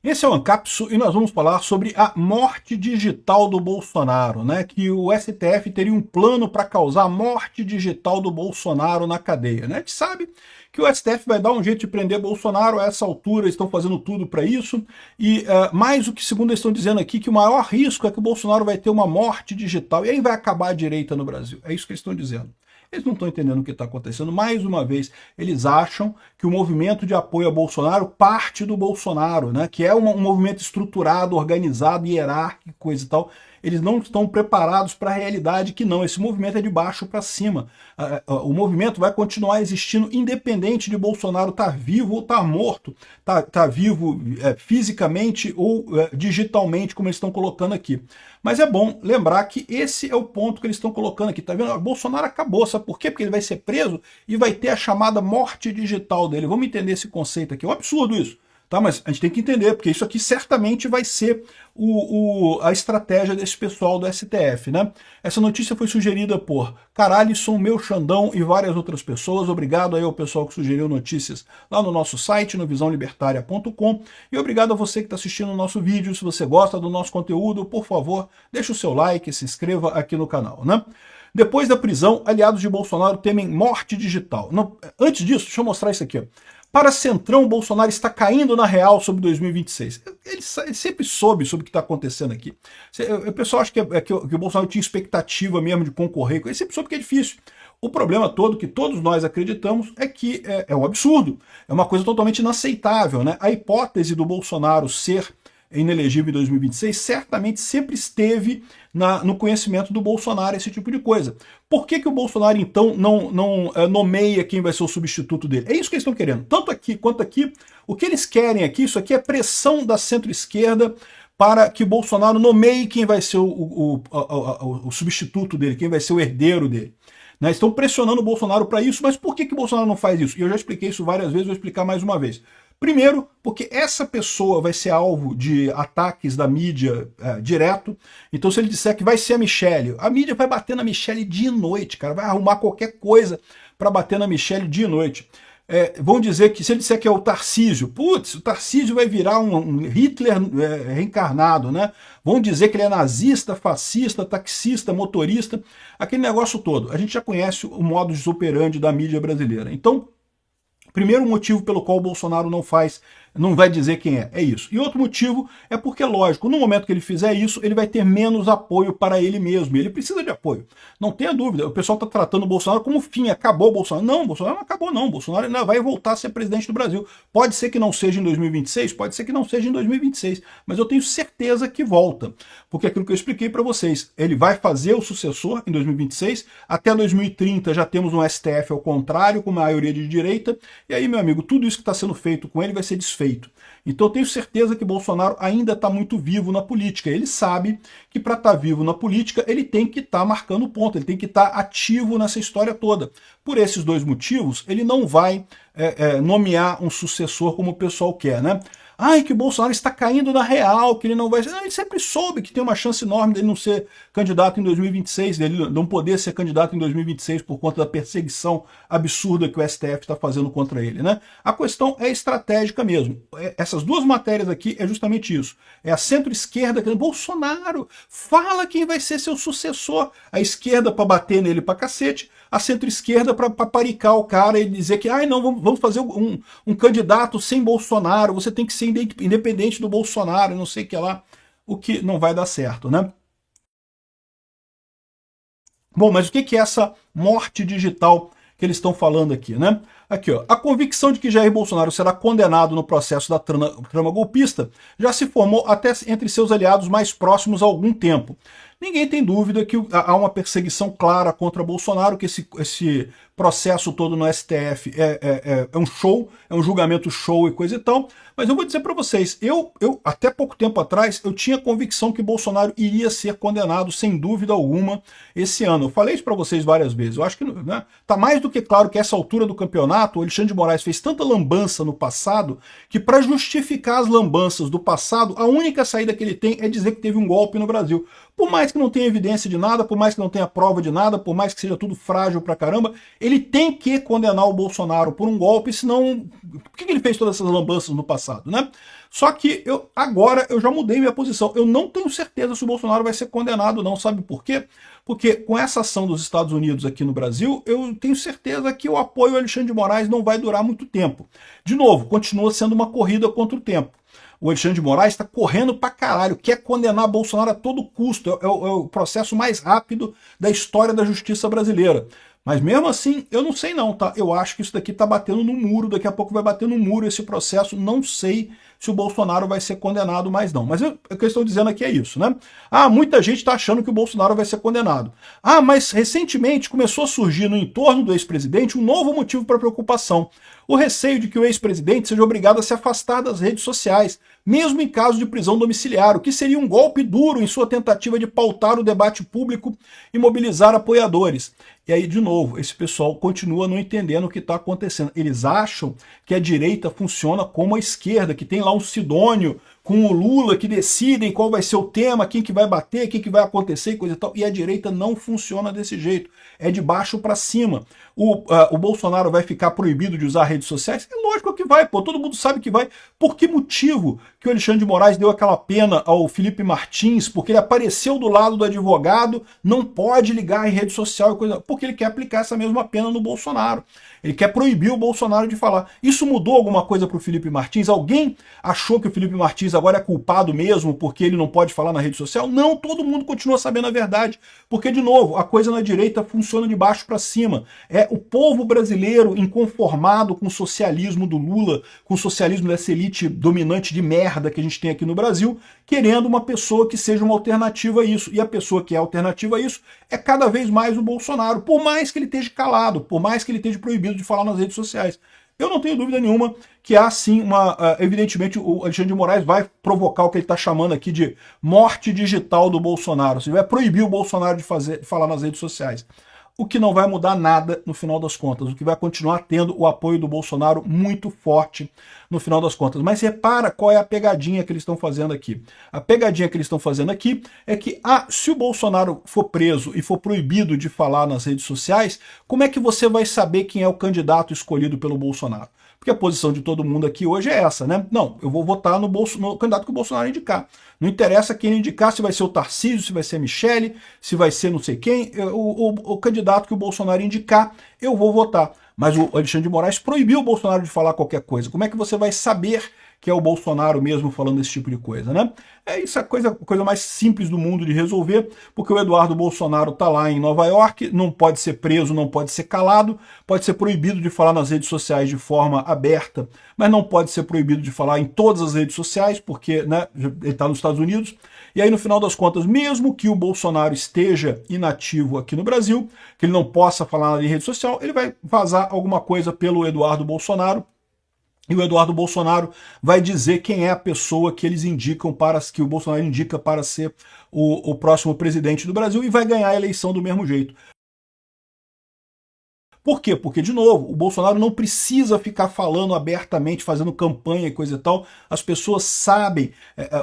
Esse é o Ancapsu e nós vamos falar sobre a morte digital do Bolsonaro, né? Que o STF teria um plano para causar a morte digital do Bolsonaro na cadeia, né? A gente sabe que o STF vai dar um jeito de prender Bolsonaro, a essa altura estão fazendo tudo para isso, e mais o que, segundo eles estão dizendo aqui, que o maior risco é que o Bolsonaro vai ter uma morte digital, e aí vai acabar a direita no Brasil. É isso que eles estão dizendo. Eles não estão entendendo o que está acontecendo. Mais uma vez, eles acham que o movimento de apoio a Bolsonaro parte do Bolsonaro, né? Que é um movimento estruturado, organizado, hierárquico, coisa e tal. Eles não estão preparados para a realidade que não. Esse movimento é de baixo para cima. O movimento vai continuar existindo independente de Bolsonaro estar vivo ou estar morto. Tá vivo fisicamente ou digitalmente, como eles estão colocando aqui. Mas é bom lembrar que esse é o ponto que eles estão colocando aqui. Tá vendo? O Bolsonaro acabou. Sabe por quê? Porque ele vai ser preso e vai ter a chamada morte digital dele. Vamos entender esse conceito aqui. É um absurdo isso. Tá, mas a gente tem que entender, porque isso aqui certamente vai ser a estratégia desse pessoal do STF, né? Essa notícia foi sugerida por Caralison, Meu Xandão e várias outras pessoas. Obrigado aí ao pessoal que sugeriu notícias lá no nosso site, no visãolibertaria.com. E obrigado a você que está assistindo o nosso vídeo. Se você gosta do nosso conteúdo, por favor, deixa o seu like, se inscreva aqui no canal, né? Depois da prisão, aliados de Bolsonaro temem morte digital. Não, antes disso, deixa eu mostrar isso aqui, ó. Para Centrão, o Bolsonaro está caindo na real sobre 2026. Ele sempre soube sobre o que está acontecendo aqui. O pessoal acha que o Bolsonaro tinha expectativa mesmo de concorrer. Ele sempre soube que é difícil. O problema todo que todos nós acreditamos é que é um absurdo. É uma coisa totalmente inaceitável, né? A hipótese do Bolsonaro ser inelegível em 2026 certamente sempre esteve no conhecimento do Bolsonaro, esse tipo de coisa. Por que o Bolsonaro, então, não nomeia quem vai ser o substituto dele? É isso que eles estão querendo. Tanto aqui quanto aqui, o que eles querem aqui, isso aqui é pressão da centro-esquerda para que Bolsonaro nomeie quem vai ser o substituto dele, quem vai ser o herdeiro dele. Né? Estão pressionando o Bolsonaro para isso, mas por que o Bolsonaro não faz isso? E eu já expliquei isso várias vezes, vou explicar mais uma vez. Primeiro, porque essa pessoa vai ser alvo de ataques da mídia direto. Então, se ele disser que vai ser a Michelle, a mídia vai bater na Michelle dia e noite, cara. Vai arrumar qualquer coisa para bater na Michelle dia e noite. Vão dizer que, se ele disser que é o Tarcísio, putz, o Tarcísio vai virar um Hitler reencarnado, né? Vão dizer que ele é nazista, fascista, taxista, motorista, aquele negócio todo. A gente já conhece o modus operandi da mídia brasileira. Então, primeiro motivo pelo qual o Bolsonaro não vai dizer quem é isso. E outro motivo é porque, lógico, no momento que ele fizer isso, ele vai ter menos apoio para ele mesmo. Ele precisa de apoio. Não tenha dúvida. O pessoal está tratando o Bolsonaro como fim. Acabou o Bolsonaro. Não, o Bolsonaro não acabou, não. O Bolsonaro ainda vai voltar a ser presidente do Brasil. Pode ser que não seja em 2026, pode ser que não seja em 2026. Mas eu tenho certeza que volta. Porque aquilo que eu expliquei para vocês, ele vai fazer o sucessor em 2026. Até 2030 já temos um STF ao contrário, com maioria de direita. E aí, meu amigo, tudo isso que está sendo feito com ele vai ser desfeito. Então eu tenho certeza que Bolsonaro ainda está muito vivo na política. Ele sabe que para estar vivo na política ele tem que estar marcando ponto, ele tem que estar ativo nessa história toda. Por esses dois motivos, ele não vai nomear um sucessor como o pessoal quer, né? Ai, que o Bolsonaro está caindo na real, que ele não vai... Ele sempre soube que tem uma chance enorme dele não ser candidato em 2026, dele não poder ser candidato em 2026 por conta da perseguição absurda que o STF está fazendo contra ele, né? A questão é estratégica mesmo. Essas duas matérias aqui é justamente isso. É a centro-esquerda querendo, Bolsonaro, fala quem vai ser seu sucessor. A esquerda para bater nele pra cacete, a centro-esquerda para paparicar o cara e dizer que não, vamos fazer um candidato sem Bolsonaro, você tem que ser independente do Bolsonaro, não sei o que lá, o que não vai dar certo, né? Bom, mas o que é essa morte digital que eles estão falando aqui, né? Aqui, ó, a convicção de que Jair Bolsonaro será condenado no processo da trama golpista já se formou até entre seus aliados mais próximos há algum tempo. Ninguém tem dúvida que há uma perseguição clara contra Bolsonaro, que esse processo todo no STF é um show, é um julgamento show e coisa e tal, mas eu vou dizer para vocês, eu até pouco tempo atrás, eu tinha convicção que Bolsonaro iria ser condenado, sem dúvida alguma, esse ano. Eu falei isso para vocês várias vezes, eu acho que tá mais do que claro que essa altura do campeonato, o Alexandre de Moraes fez tanta lambança no passado, que para justificar as lambanças do passado, a única saída que ele tem é dizer que teve um golpe no Brasil. por mais que não tenha evidência de nada, por mais que não tenha prova de nada, por mais que seja tudo frágil pra caramba, ele tem que condenar o Bolsonaro por um golpe, senão... Por que ele fez todas essas lambanças no passado, né? Só que agora eu já mudei minha posição. Eu não tenho certeza se o Bolsonaro vai ser condenado não, sabe por quê? Porque com essa ação dos Estados Unidos aqui no Brasil, eu tenho certeza que o apoio ao Alexandre de Moraes não vai durar muito tempo. De novo, continua sendo uma corrida contra o tempo. O Alexandre de Moraes está correndo pra caralho, quer condenar Bolsonaro a todo custo. É o processo mais rápido da história da justiça brasileira. Mas mesmo assim, eu não sei não, tá? Eu acho que isso daqui tá batendo no muro, daqui a pouco vai bater no muro esse processo, não sei se o Bolsonaro vai ser condenado mais não. Mas o que eu estou dizendo aqui é isso, né? Ah, muita gente está achando que o Bolsonaro vai ser condenado. Ah, mas recentemente começou a surgir no entorno do ex-presidente um novo motivo para preocupação. O receio de que o ex-presidente seja obrigado a se afastar das redes sociais, mesmo em caso de prisão domiciliar, o que seria um golpe duro em sua tentativa de pautar o debate público e mobilizar apoiadores. E aí, de novo, esse pessoal continua não entendendo o que está acontecendo. Eles acham que a direita funciona como a esquerda, que tem lá um Sidônio com o Lula que decidem qual vai ser o tema, quem que vai bater, o que vai acontecer e coisa e tal. E a direita não funciona desse jeito. É de baixo para cima. O Bolsonaro vai ficar proibido de usar redes sociais? É lógico que vai, pô. Todo mundo sabe que vai. Por que motivo que o Alexandre de Moraes deu aquela pena ao Felipe Martins? Porque ele apareceu do lado do advogado, não pode ligar em rede social e coisa... Porque ele quer aplicar essa mesma pena no Bolsonaro. Ele quer proibir o Bolsonaro de falar. Isso mudou alguma coisa para o Felipe Martins? Alguém achou que o Felipe Martins agora é culpado mesmo porque ele não pode falar na rede social? Não, todo mundo continua sabendo a verdade. Porque, de novo, a coisa na direita funciona de baixo para cima. É o povo brasileiro inconformado com o socialismo do Lula, com o socialismo dessa elite dominante de merda que a gente tem aqui no Brasil, querendo uma pessoa que seja uma alternativa a isso. E a pessoa que é alternativa a isso é cada vez mais o Bolsonaro, por mais que ele esteja calado, por mais que ele esteja proibido de falar nas redes sociais. Eu não tenho dúvida nenhuma que há sim evidentemente o Alexandre de Moraes vai provocar o que ele está chamando aqui de morte digital do Bolsonaro. Você vai proibir o Bolsonaro de falar nas redes sociais. O que não vai mudar nada no final das contas, o que vai continuar tendo o apoio do Bolsonaro muito forte no final das contas. Mas repara qual é a pegadinha que eles estão fazendo aqui. A pegadinha que eles estão fazendo aqui é que, se o Bolsonaro for preso e for proibido de falar nas redes sociais, como é que você vai saber quem é o candidato escolhido pelo Bolsonaro? Porque a posição de todo mundo aqui hoje é essa, né? Não, eu vou votar no candidato que o Bolsonaro indicar. Não interessa quem ele indicar, se vai ser o Tarcísio, se vai ser a Michele, se vai ser não sei quem, o candidato que o Bolsonaro indicar, eu vou votar. Mas o Alexandre de Moraes proibiu o Bolsonaro de falar qualquer coisa. Como é que você vai saber que é o Bolsonaro mesmo falando esse tipo de coisa, né? Isso é a coisa mais simples do mundo de resolver, porque o Eduardo Bolsonaro está lá em Nova York, não pode ser preso, não pode ser calado, pode ser proibido de falar nas redes sociais de forma aberta, mas não pode ser proibido de falar em todas as redes sociais, porque, né, ele está nos Estados Unidos. E aí, no final das contas, mesmo que o Bolsonaro esteja inativo aqui no Brasil, que ele não possa falar em rede social, ele vai vazar alguma coisa pelo Eduardo Bolsonaro, e o Eduardo Bolsonaro vai dizer quem é a pessoa que eles indicam que o Bolsonaro indica para ser o próximo presidente do Brasil e vai ganhar a eleição do mesmo jeito. Por quê? Porque, de novo, o Bolsonaro não precisa ficar falando abertamente, fazendo campanha e coisa e tal. As pessoas sabem.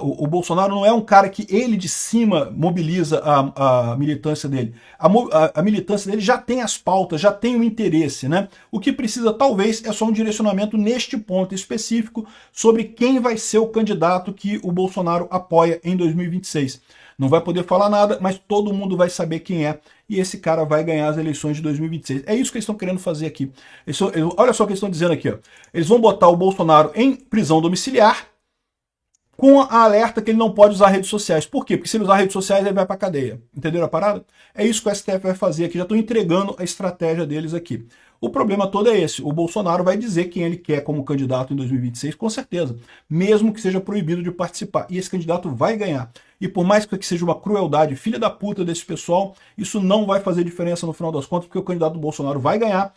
O Bolsonaro não é um cara que ele de cima mobiliza a militância dele. A militância dele já tem as pautas, já tem o interesse, né? O que precisa, talvez, é só um direcionamento neste ponto específico sobre quem vai ser o candidato que o Bolsonaro apoia em 2026. Não vai poder falar nada, mas todo mundo vai saber quem é. E esse cara vai ganhar as eleições de 2026. É isso que eles estão querendo fazer aqui. Olha só o que eles estão dizendo aqui. Ó. Eles vão botar o Bolsonaro em prisão domiciliar com a alerta que ele não pode usar redes sociais. Por quê? Porque se ele usar redes sociais, ele vai para cadeia. Entenderam a parada? É isso que o STF vai fazer aqui. Já estou entregando a estratégia deles aqui. O problema todo é esse. O Bolsonaro vai dizer quem ele quer como candidato em 2026, com certeza. Mesmo que seja proibido de participar. E esse candidato vai ganhar. E por mais que seja uma crueldade, filha da puta desse pessoal, isso não vai fazer diferença no final das contas, porque o candidato do Bolsonaro vai ganhar,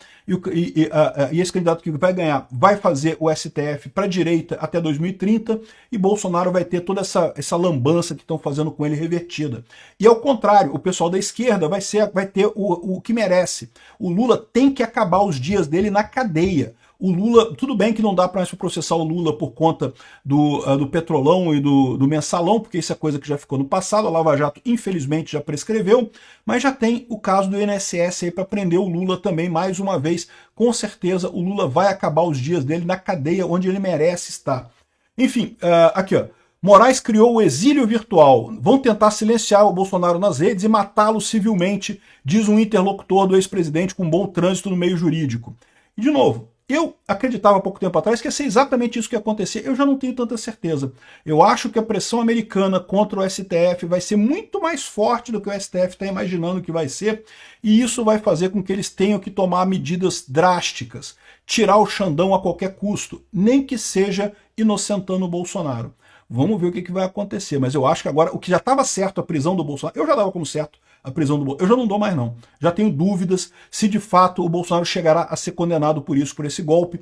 e esse candidato que vai ganhar vai fazer o STF para a direita até 2030, e Bolsonaro vai ter toda essa lambança que estão fazendo com ele revertida. E ao contrário, o pessoal da esquerda vai ter o que merece. O Lula tem que acabar os dias dele na cadeia. O Lula, tudo bem que não dá para mais processar o Lula por conta do Petrolão e do Mensalão, porque isso é coisa que já ficou no passado, a Lava Jato infelizmente já prescreveu, mas já tem o caso do INSS aí para prender o Lula também mais uma vez. Com certeza o Lula vai acabar os dias dele na cadeia onde ele merece estar. Enfim, aqui ó, Moraes criou o exílio virtual. Vão tentar silenciar o Bolsonaro nas redes e matá-lo civilmente, diz um interlocutor do ex-presidente com bom trânsito no meio jurídico. E, de novo, eu acreditava há pouco tempo atrás que ia ser exatamente isso que ia acontecer. Eu já não tenho tanta certeza. Eu acho que a pressão americana contra o STF vai ser muito mais forte do que o STF está imaginando que vai ser, e isso vai fazer com que eles tenham que tomar medidas drásticas, tirar o Xandão a qualquer custo, nem que seja inocentando o Bolsonaro. Vamos ver o que vai acontecer, mas eu acho que agora, o que já estava certo, a prisão do Bolsonaro, eu já dava como certo a prisão do Bolsonaro, eu já não dou mais não. Já tenho dúvidas se de fato o Bolsonaro chegará a ser condenado por isso, por esse golpe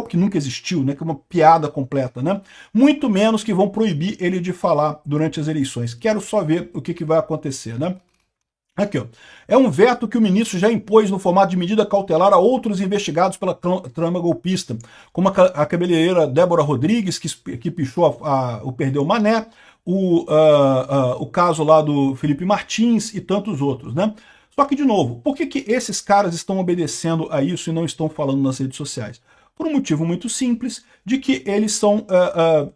que nunca existiu, né, que é uma piada completa, né? Muito menos que vão proibir ele de falar durante as eleições. Quero só ver o que vai acontecer, né? Aqui, ó. É um veto que o ministro já impôs no formato de medida cautelar a outros investigados pela trama golpista, como a cabeleireira Débora Rodrigues, que pichou o Perdeu Mané, o caso lá do Felipe Martins e tantos outros, né? Só que, de novo, por que esses caras estão obedecendo a isso e não estão falando nas redes sociais? Por um motivo muito simples, de que eles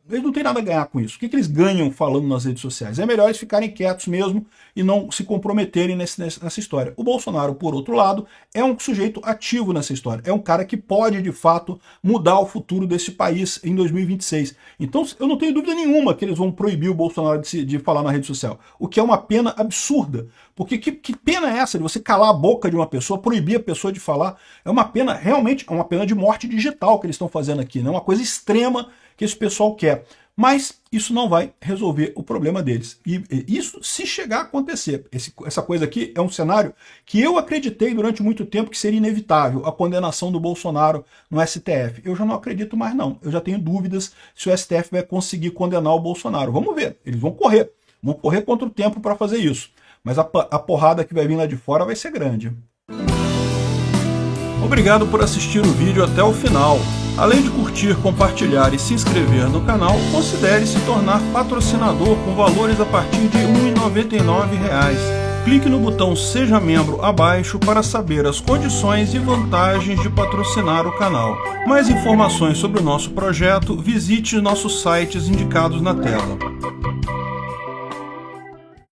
eles não têm nada a ganhar com isso. O que eles ganham falando nas redes sociais? É melhor eles ficarem quietos mesmo e não se comprometerem nessa história. O Bolsonaro, por outro lado, é um sujeito ativo nessa história. É um cara que pode, de fato, mudar o futuro desse país em 2026. Então, eu não tenho dúvida nenhuma que eles vão proibir o Bolsonaro de falar na rede social. O que é uma pena absurda. Porque que pena é essa de você calar a boca de uma pessoa, proibir a pessoa de falar? É uma pena, realmente, é uma pena de morte digital que eles estão fazendo aqui, né? Uma coisa extrema que esse pessoal quer. Mas isso não vai resolver o problema deles. E isso se chegar a acontecer. Essa coisa aqui é um cenário que eu acreditei durante muito tempo que seria inevitável, a condenação do Bolsonaro no STF. Eu já não acredito mais não. Eu já tenho dúvidas se o STF vai conseguir condenar o Bolsonaro. Vamos ver. Eles vão correr. Vão correr contra o tempo para fazer isso. Mas a porrada que vai vir lá de fora vai ser grande. Obrigado por assistir o vídeo até o final. Além de curtir, compartilhar e se inscrever no canal, considere se tornar patrocinador com valores a partir de R$ 1,99. Clique no botão Seja Membro abaixo para saber as condições e vantagens de patrocinar o canal. Mais informações sobre o nosso projeto, visite nossos sites indicados na tela.